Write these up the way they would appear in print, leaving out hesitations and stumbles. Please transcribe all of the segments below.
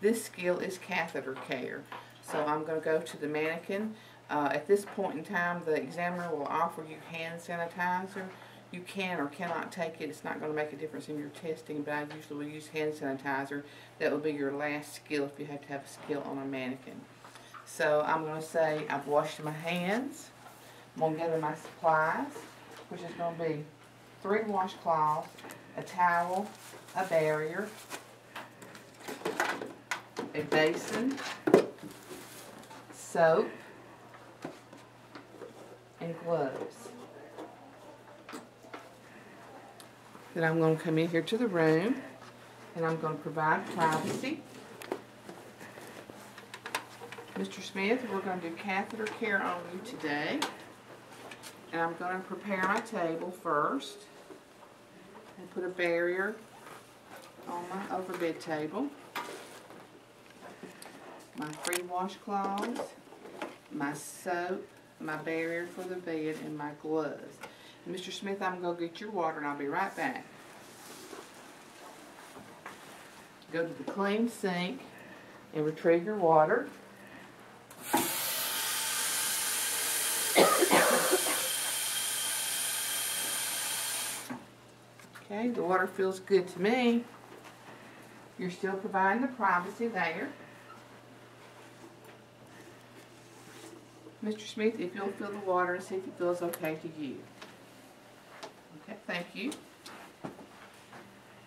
This skill is catheter care. So I'm going to go to the mannequin. At this point in time, the examiner will offer you hand sanitizer. You can or cannot take it. It's not going to make a difference in your testing, but I usually will use hand sanitizer. That will be your last skill if you have to have a skill on a mannequin. So I'm going to say I've washed my hands. I'm going to gather my supplies, which is going to be 3 washcloths, a towel, a barrier, a basin, soap, and gloves. Then I'm going to come in here to the room and I'm going to provide privacy. Mr. Smith, we're going to do catheter care on you today. And I'm going to prepare my table first and put a barrier on my overbed table. My 3 washcloths, my soap, my barrier for the bed, and my gloves. And Mr. Smith, I'm going to go get your water and I'll be right back. Go to the clean sink and retrieve your water. Okay, the water feels good to me. You're still providing the privacy there. Mr. Smith, if you'll fill the water and see if it feels okay to you. Okay, thank you.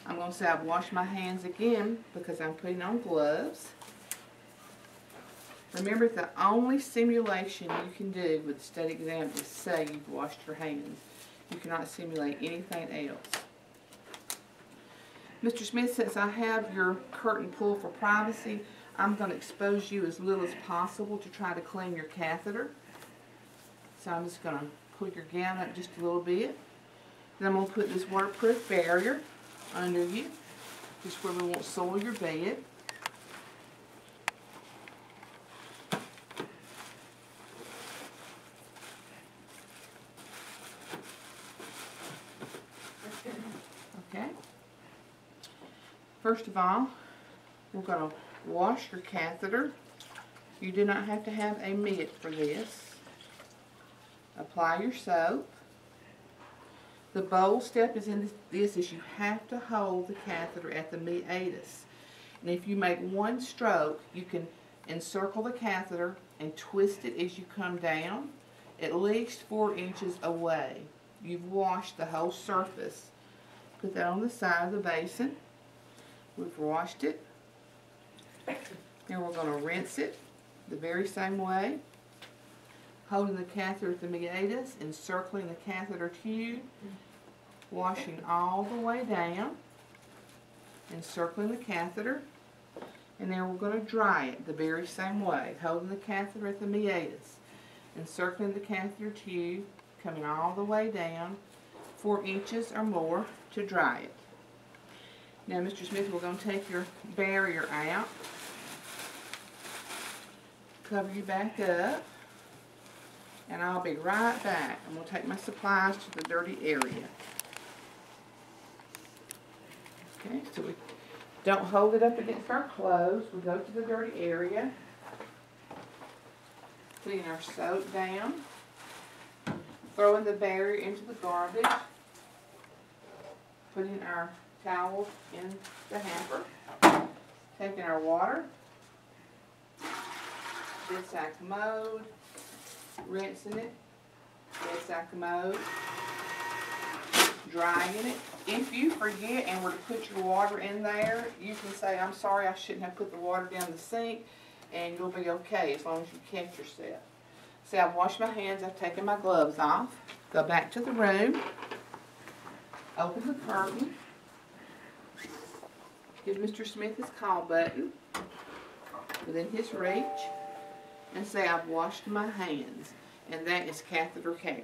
I'm going to say I've washed my hands again because I'm putting on gloves. Remember, the only simulation you can do with the state exam is say you've washed your hands. You cannot simulate anything else. Mr. Smith, since I have your curtain pulled for privacy, I'm going to expose you as little as possible to try to clean your catheter. So I'm just going to pull your gown up just a little bit. Then I'm going to put this waterproof barrier under you, just where we won't soil your bed. Okay. First of all, we're going to wash your catheter. You do not have to have a mitt for this. Apply your soap. The bold step is in this is you have to hold the catheter at the meatus. And if you make one stroke, you can encircle the catheter and twist it as you come down, at least 4 inches away. You've washed the whole surface. Put that on the side of the basin. We've washed it. Now we're going to rinse it the very same way. Holding the catheter at the meatus, encircling the catheter tube, washing all the way down, encircling the catheter, and then we're going to dry it the very same way. Holding the catheter at the meatus, encircling the catheter tube, coming all the way down, 4 inches or more to dry it. Now, Mr. Smith, we're going to take your barrier out, cover you back up, and I'll be right back. I'm going to take my supplies to the dirty area. Okay, so we don't hold it up against our clothes. We go to the dirty area, putting our soap down, throwing the barrier into the garbage, putting our towels in the hamper, taking our water, bedside commode, rinsing it, bedside commode, drying it. If you forget and were to put your water in there, you can say, I'm sorry, I shouldn't have put the water down the sink, and you'll be okay as long as you catch yourself. See, I've washed my hands, I've taken my gloves off, go back to the room, open the curtain, give Mr. Smith his call button within his reach, and say, I've washed my hands, and that is catheter care.